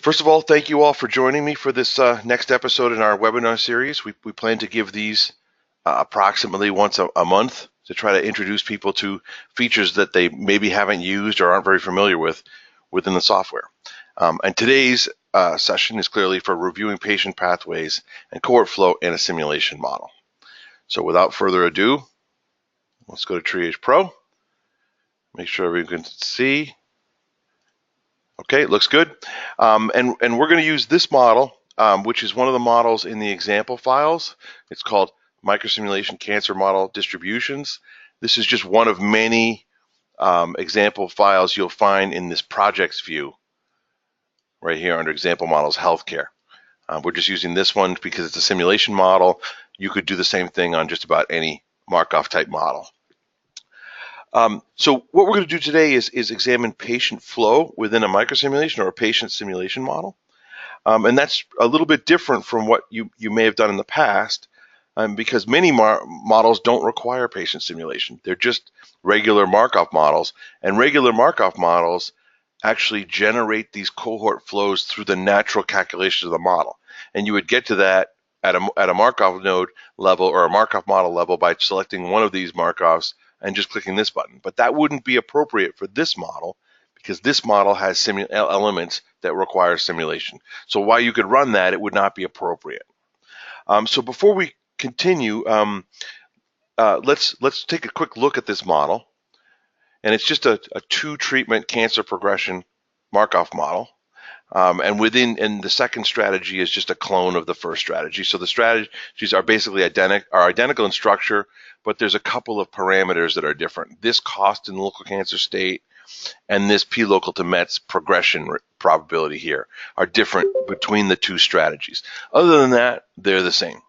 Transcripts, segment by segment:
First of all, thank you all for joining me for this next episode in our webinar series. We plan to give these approximately once a month to try to introduce people to features that they maybe haven't used or aren't very familiar with within the software. And today's session is clearly for reviewing patient pathways and cohort flow in a simulation model. So without further ado, let's go to TreeAge Pro. Make sure everyone can see. Okay, it looks good. And we're going to use this model, which is one of the models in the example files. It's called Microsimulation Cancer Model Distributions. This is just one of many example files you'll find in this projects view right here under Example Models Healthcare. We're just using this one because it's a simulation model. You could do the same thing on just about any Markov type model. So what we're going to do today is examine patient flow within a microsimulation or a patient simulation model. And that's a little bit different from what you may have done in the past because many models don't require patient simulation. They're just regular Markov models, and regular Markov models actually generate these cohort flows through the natural calculations of the model. And you would get to that at a Markov node level or a Markov model level by selecting one of these Markovs and just clicking this button. But that wouldn't be appropriate for this model because this model has elements that require simulation. So while you could run that, it would not be appropriate. So before we continue, let's take a quick look at this model. And it's just a two-treatment cancer progression Markov model. And the second strategy is just a clone of the first strategy. So the strategies are basically identical in structure, but there's a couple of parameters that are different. This cost in the local cancer state and this P local to METS progression probability here are different between the two strategies. Other than that, they're the same.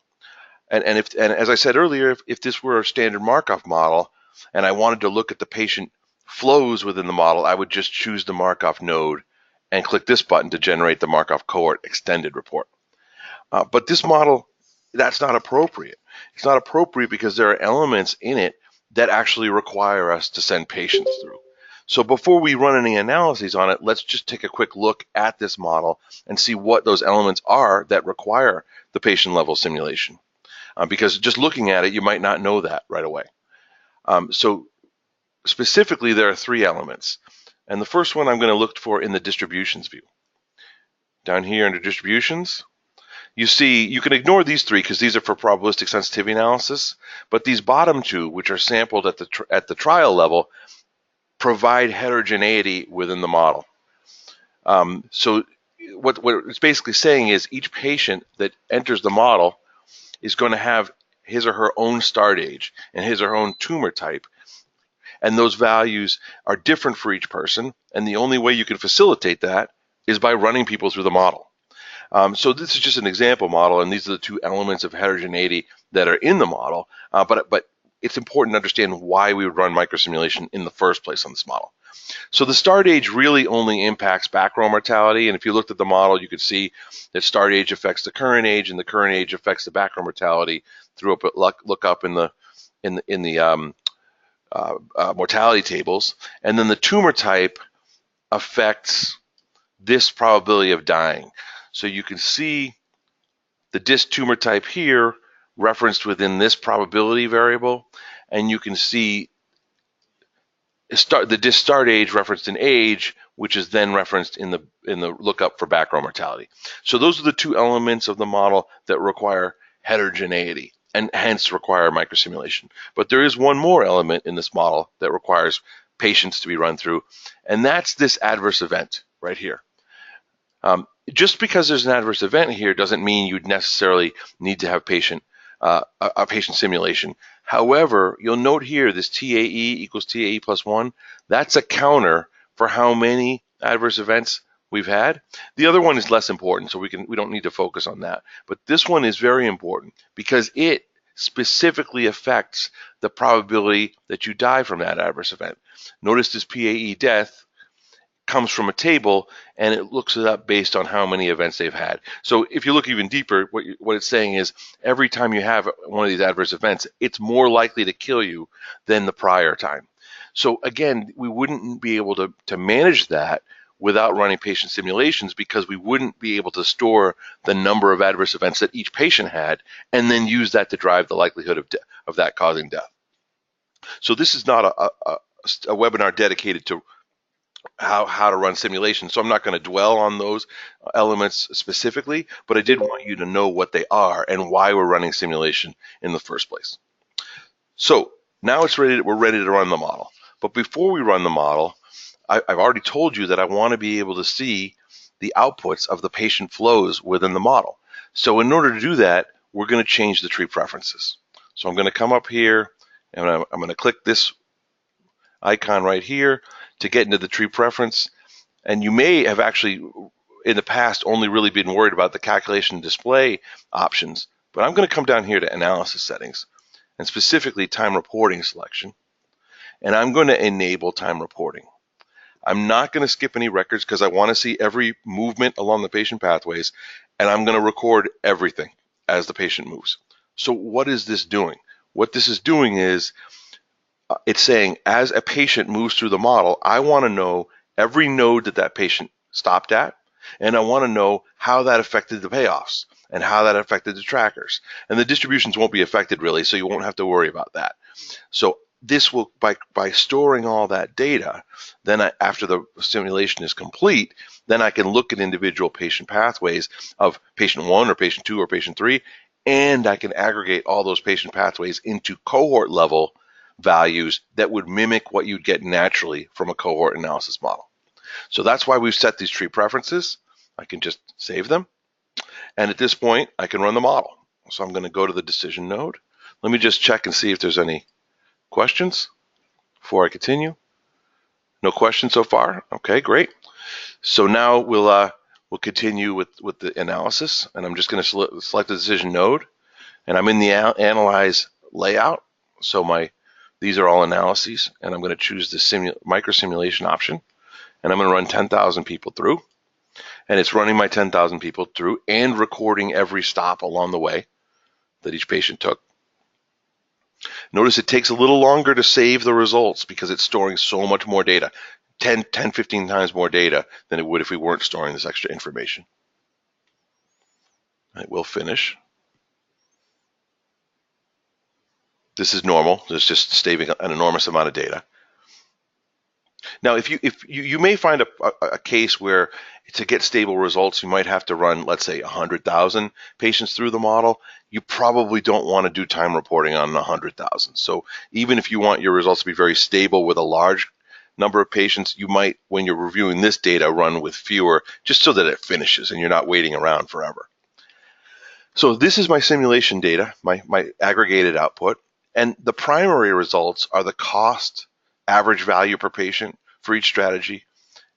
And as I said earlier, if this were a standard Markov model and I wanted to look at the patient flows within the model, I would just choose the Markov node and click this button to generate the Markov cohort extended report. But this model, that's not appropriate. It's not appropriate because there are elements in it that actually require us to send patients through. So before we run any analyses on it, let's just take a quick look at this model and see what those elements are that require the patient level simulation. Because just looking at it, you might not know that right away. So specifically, there are three elements. And the first one I'm going to look for in the distributions view. Down here under distributions, you see you can ignore these three because these are for probabilistic sensitivity analysis, but these bottom two, which are sampled at the trial level, provide heterogeneity within the model. So what it's basically saying is each patient that enters the model is going to have his or her own start age and his or her own tumor type. And those values are different for each person. And the only way you can facilitate that is by running people through the model. So this is just an example model, and these are the two elements of heterogeneity that are in the model. But it's important to understand why we would run microsimulation in the first place on this model. So the start age really only impacts background mortality. And if you looked at the model, you could see that start age affects the current age, and the current age affects the background mortality through a lookup in the mortality tables, and then the tumor type affects this probability of dying. So you can see the DIST tumor type here referenced within this probability variable, and you can see the DIST start age referenced in age, which is then referenced in the lookup for background mortality. So those are the two elements of the model that require heterogeneity and hence require microsimulation. But there is one more element in this model that requires patients to be run through, and that's this adverse event right here. Just because there's an adverse event here doesn't mean you'd necessarily need to have a patient simulation. However, you'll note here this TAE equals TAE plus 1. That's a counter for how many adverse events we've had. The other one is less important, so we don't need to focus on that. But this one is very important because it specifically affects the probability that you die from that adverse event. Notice this PAE death comes from a table, and it looks it up based on how many events they've had. So if you look even deeper, what it's saying is every time you have one of these adverse events, it's more likely to kill you than the prior time. So again, we wouldn't be able to manage that without running patient simulations, because we wouldn't be able to store the number of adverse events that each patient had and then use that to drive the likelihood of that causing death. So this is not a webinar dedicated to how to run simulations. So I'm not going to dwell on those elements specifically, but I did want you to know what they are and why we're running simulation in the first place. So now we're ready to run the model. But before we run the model, I've already told you that I want to be able to see the outputs of the patient flows within the model. So in order to do that, we're going to change the tree preferences. So I'm going to come up here and I'm going to click this icon right here to get into the tree preference. And you may have actually in the past only really been worried about the calculation display options, but I'm going to come down here to analysis settings and specifically time reporting selection. And I'm going to enable time reporting. I'm not going to skip any records because I want to see every movement along the patient pathways, and I'm going to record everything as the patient moves. So what is this doing? What this is doing is it's saying as a patient moves through the model, I want to know every node that patient stopped at, and I want to know how that affected the payoffs and how that affected the trackers. And the distributions won't be affected really, so you won't have to worry about that. So this will, by storing all that data, then after the simulation is complete, then I can look at individual patient pathways of patient 1 or patient 2 or patient 3, and I can aggregate all those patient pathways into cohort level values that would mimic what you'd get naturally from a cohort analysis model. So that's why we've set these tree preferences. I can just save them. And at this point, I can run the model. So I'm going to go to the decision node. Let me just check and see if there's any questions before I continue. No questions so far? Okay, great. So now we'll continue with the analysis, and I'm just going to select the decision node, and I'm in the analyze layout. So these are all analyses, and I'm going to choose the micro simulation option, and I'm going to run 10,000 people through, and it's running my 10,000 people through and recording every stop along the way that each patient took. Notice it takes a little longer to save the results because it's storing so much more data, 10, 15 times more data than it would if we weren't storing this extra information. It will finish. This is normal. It's just saving an enormous amount of data. Now, if you may find a case where to get stable results, you might have to run, let's say, 100,000 patients through the model. You probably don't want to do time reporting on 100,000. So even if you want your results to be very stable with a large number of patients, you might, when you're reviewing this data, run with fewer, just so that it finishes and you're not waiting around forever. So this is my simulation data, my aggregated output, and the primary results are the cost, average value per patient for each strategy,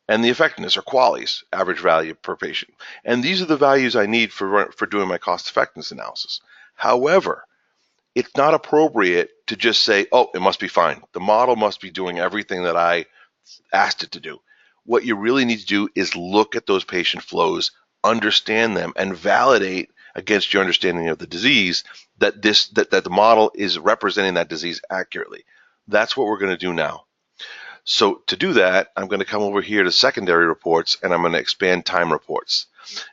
and the effectiveness or QALYs, average value per patient. And these are the values I need for doing my cost effectiveness analysis. However, it's not appropriate to just say, oh, it must be fine. The model must be doing everything that I asked it to do. What you really need to do is look at those patient flows, understand them, and validate against your understanding of the disease that the model is representing that disease accurately. That's what we're going to do now. So to do that, I'm going to come over here to secondary reports, and I'm going to expand time reports.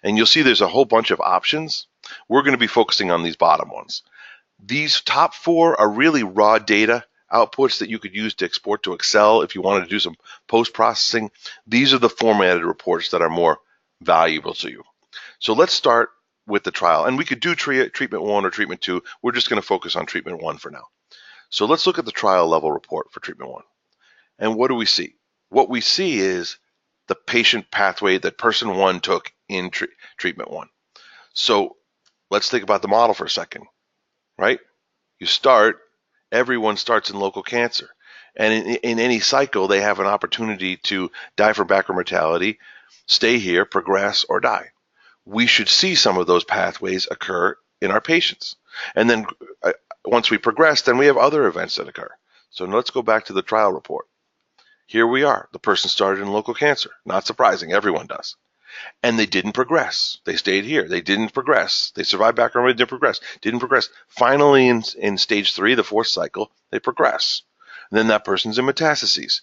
And you'll see there's a whole bunch of options. We're going to be focusing on these bottom ones. These top 4 are really raw data outputs that you could use to export to Excel if you wanted to do some post-processing. These are the formatted reports that are more valuable to you. So let's start with the trial. And we could do treatment 1 or treatment 2. We're just going to focus on treatment 1 for now. So let's look at the trial level report for treatment 1. And what do we see? What we see is the patient pathway that person 1 took in treatment 1. So let's think about the model for a second, right? Everyone starts in local cancer. And in any cycle, they have an opportunity to die from background mortality, stay here, progress, or die. We should see some of those pathways occur in our patients. And then once we progress, then we have other events that occur. So let's go back to the trial report. Here we are. The person started in local cancer. Not surprising. Everyone does. And they didn't progress. They stayed here. They didn't progress. They survived background, didn't progress. Didn't progress. Finally, in stage 3, the 4th cycle, they progress. And then that person's in metastases.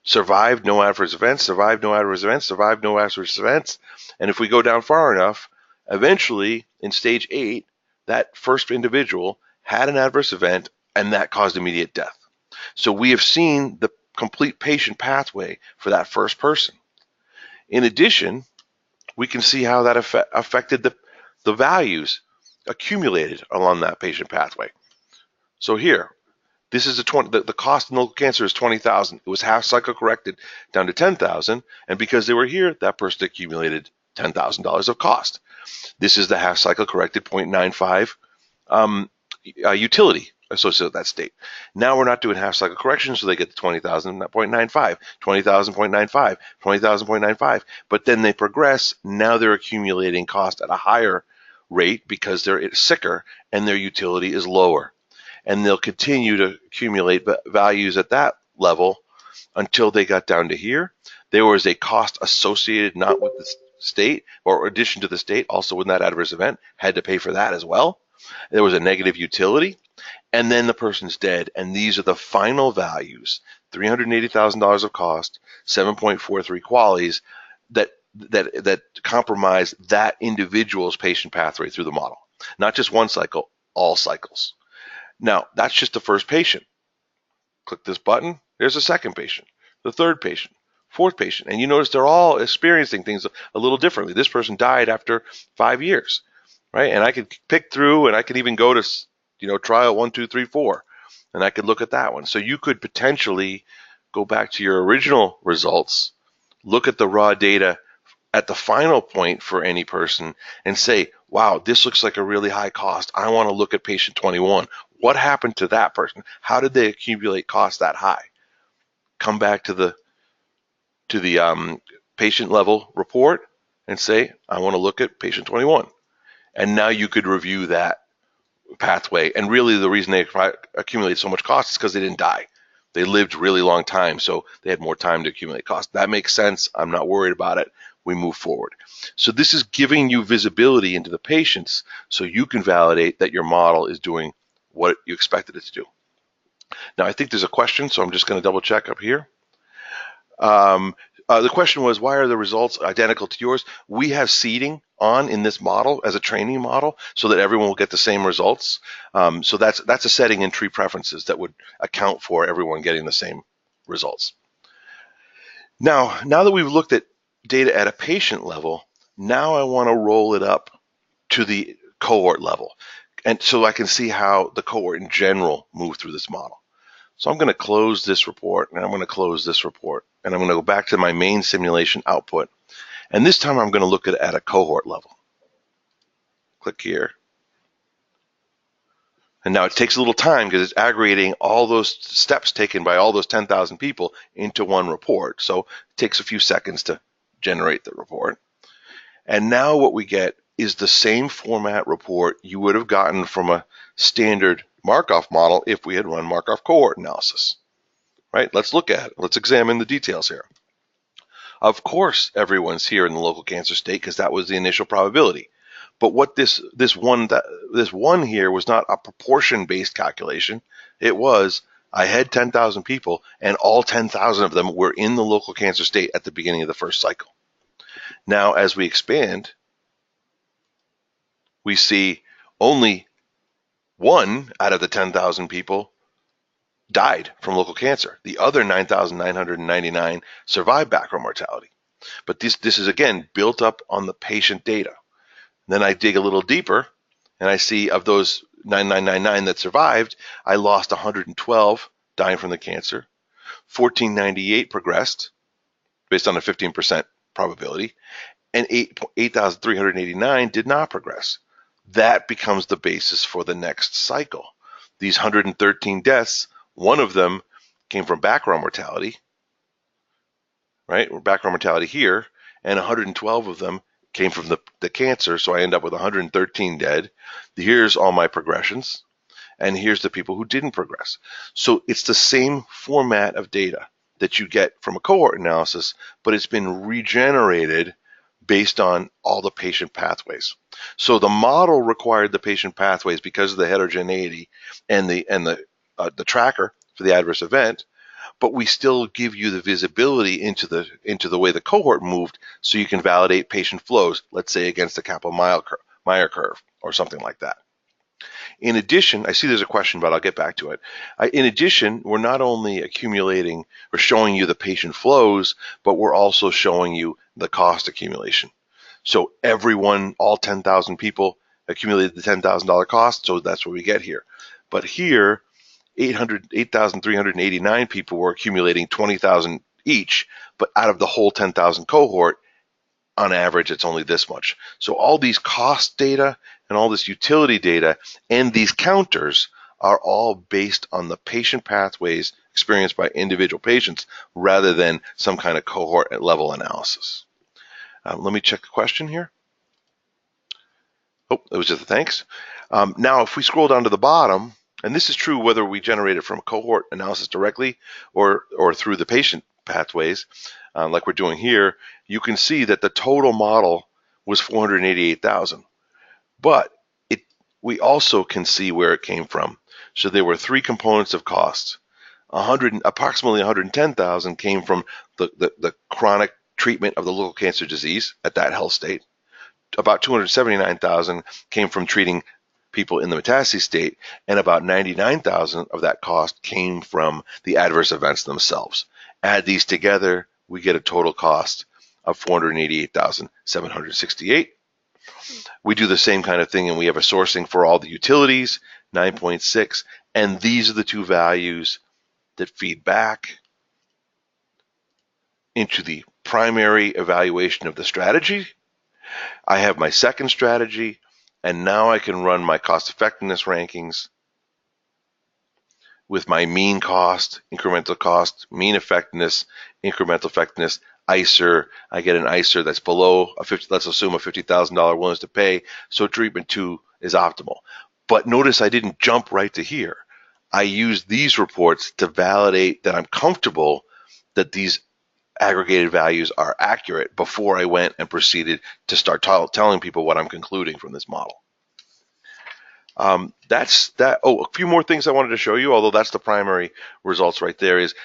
survived, no adverse events, survived, no adverse events, survived, no adverse events. And if we go down far enough, eventually in stage 8, that first individual had an adverse event and that caused immediate death. So we have seen the complete patient pathway for that first person. In addition, we can see how that affected the values accumulated along that patient pathway. So here, this is the cost in local cancer is 20,000. It was half cycle corrected down to 10,000, and because they were here, that person accumulated $10,000 of cost. This is the half cycle corrected 0.95 utility associated with that state. Now we're not doing half cycle correction, so they get the 20,000, 0.95, 20,000, 0.95, 20,000, 0.95. But then they progress. Now they're accumulating cost at a higher rate because they're sicker and their utility is lower. And they'll continue to accumulate values at that level until they got down to here. There was a cost associated not with the state or addition to the state, also in that adverse event, had to pay for that as well. There was a negative utility, and then the person's dead. And these are the final values, $380,000 of cost, 7.43 qualities that compromise that individual's patient pathway through the model. Not just one cycle, all cycles. Now, that's just the first patient. Click this button. There's a second patient, the third patient, fourth patient. And you notice they're all experiencing things a little differently. This person died after 5 years, right? And I could pick through, and I could even go to, trial 1, 2, 3, 4, and I could look at that one. So you could potentially go back to your original results, look at the raw data at the final point for any person and say, wow, this looks like a really high cost. I want to look at patient 21. What happened to that person? How did they accumulate costs that high? Come back to the patient level report and say, I want to look at patient 21. And now you could review that pathway. And really the reason they accumulate so much cost is because they didn't die. They lived a really long time, so they had more time to accumulate cost. That makes sense. I'm not worried about it. We move forward. So this is giving you visibility into the patients so you can validate that your model is doing what you expected it to do. Now, I think there's a question, so I'm just going to double check up here. The question was, why are the results identical to yours? We have seeding on in this model as a training model so that everyone will get the same results. So that's a setting in tree preferences that would account for everyone getting the same results. Now that we've looked at data at a patient level, now I want to roll it up to the cohort level. And so I can see how the cohort in general moved through this model. So I'm going to close this report, and I'm going to close this report, and I'm going to go back to my main simulation output. And this time I'm going to look at a cohort level. Click here. And now it takes a little time because it's aggregating all those steps taken by all those 10,000 people into one report. So it takes a few seconds to generate the report. And now what we get is the same format report you would have gotten from a standard Markov model if we had run Markov cohort analysis. Right? Let's look at it. Let's examine the details here. Of course, everyone's here in the local cancer state because that was the initial probability. But what this one here was not a proportion-based calculation. It was, I had 10,000 people, and all 10,000 of them were in the local cancer state at the beginning of the first cycle. Now, as we expand, we see only 1 out of the 10,000 people died from local cancer. The other 9,999 survived background mortality. But this is, again, built up on the patient data. Then I dig a little deeper, and I see of those 9,999 that survived, I lost 112 dying from the cancer. 1,498 progressed based on a 15% probability, and 8,389 did not progress. That becomes the basis for the next cycle. These 113 deaths, one of them came from background mortality, right? Background mortality here, and 112 of them came from the cancer, so I end up with 113 dead. Here's all my progressions, and here's the people who didn't progress. So it's the same format of data that you get from a cohort analysis, but it's been regenerated based on all the patient pathways. So the model required the patient pathways because of the heterogeneity and the tracker for the adverse event, but we still give you the visibility into the way the cohort moved, so you can validate patient flows, let's say against the Kaplan-Meier curve or something like that. In addition, I see there's a question, but I'll get back to it. In addition, we're not only accumulating or showing you the patient flows, but we're also showing you the cost accumulation. So everyone, all 10,000 people accumulated the $10,000 cost, so that's what we get here. But here, 8,389 people were accumulating 20,000 each, but out of the whole 10,000 cohort, on average, it's only this much. So all these cost data and all this utility data and these counters are all based on the patient pathways experienced by individual patients rather than some kind of cohort level analysis. Let me check the question here. Oh, it was just a thanks. Now, if we scroll down to the bottom, and this is true whether we generate it from cohort analysis directly or through the patient pathways, like we're doing here, you can see that the total model was 488,000. But we also can see where it came from. So there were three components of cost. Approximately 110,000 came from the chronic treatment of the local cancer disease at that health state. About 279,000 came from treating people in the metastasis state, and about 99,000 of that cost came from the adverse events themselves. Add these together, we get a total cost of 488,768. We do the same kind of thing, and we have a sourcing for all the utilities, 9.6, and these are the two values that feed back into the primary evaluation of the strategy. I have my second strategy, and now I can run my cost effectiveness rankings with my mean cost, incremental cost, mean effectiveness, incremental effectiveness, ICER. I get an ICER that's below let's assume a $50,000 willingness to pay, so treatment 2 is optimal. But notice I didn't jump right to here. I used these reports to validate that I'm comfortable that these aggregated values are accurate before I went and proceeded to start telling people what I'm concluding from this model. That's that. Oh, a few more things I wanted to show you, although that's the primary results right there, is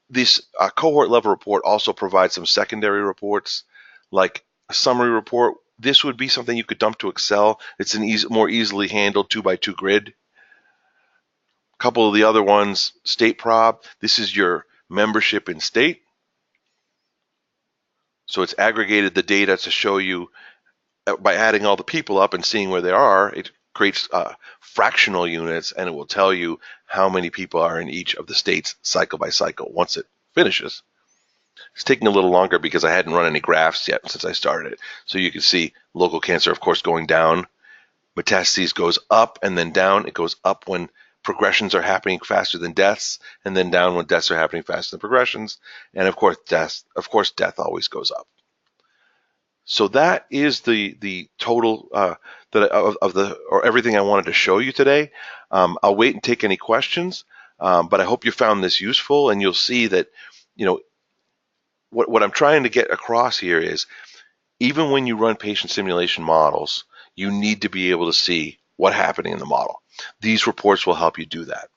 this cohort level report also provides some secondary reports, like a summary report. This would be something you could dump to Excel. It's an more easily handled 2x2 grid. A couple of the other ones, state prob. This is your membership in state. So it's aggregated the data to show you by adding all the people up and seeing where they are. It creates fractional units, and it will tell you how many people are in each of the states cycle by cycle once it finishes. It's taking a little longer because I hadn't run any graphs yet since I started it. So you can see local cancer, of course, going down. Metastases goes up and then down. It goes up when progressions are happening faster than deaths, and then down when deaths are happening faster than progressions. And of course, death always goes up. So that is the total or everything I wanted to show you today. I'll wait and take any questions, but I hope you found this useful, and you'll see that, what I'm trying to get across here is, even when you run patient simulation models, you need to be able to see what's happening in the model. These reports will help you do that.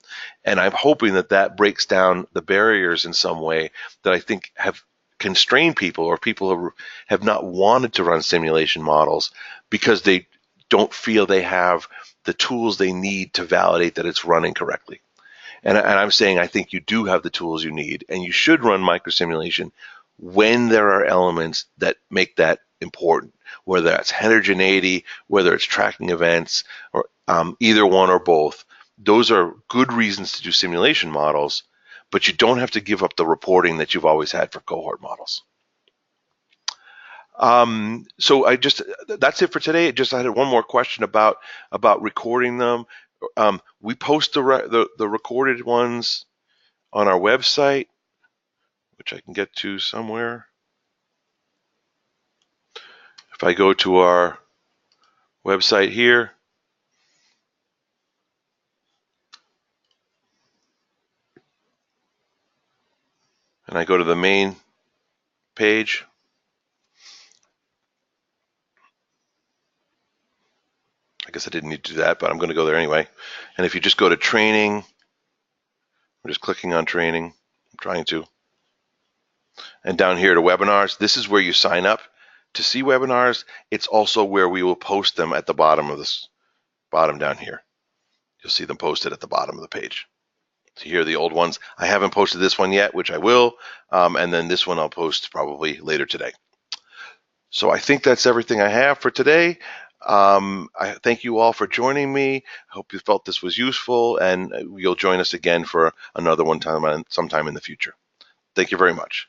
And I'm hoping that breaks down the barriers in some way that I think have constrained people, or people who have not wanted to run simulation models because they don't feel they have the tools they need to validate that it's running correctly. And I'm saying I think you do have the tools you need, and you should run microsimulation when there are elements that make that important, whether that's heterogeneity, whether it's tracking events, or either one or both. Those are good reasons to do simulation models, but you don't have to give up the reporting that you've always had for cohort models. So that's it for today. I had one more question about recording them. We post the recorded ones on our website, which I can get to somewhere. If I go to our website here, and I go to the main page, I guess I didn't need to do that, but I'm going to go there anyway. And if you just go to training, I'm just clicking on training, trying to. And down here to webinars, this is where you sign up to see webinars. It's also where we will post them at the bottom of this, bottom down here. You'll see them posted at the bottom of the page. So here are the old ones. I haven't posted this one yet, which I will, and then this one I'll post probably later today. So I think that's everything I have for today. I thank you all for joining me. I hope you felt this was useful, and you'll join us again for another one sometime in the future. Thank you very much.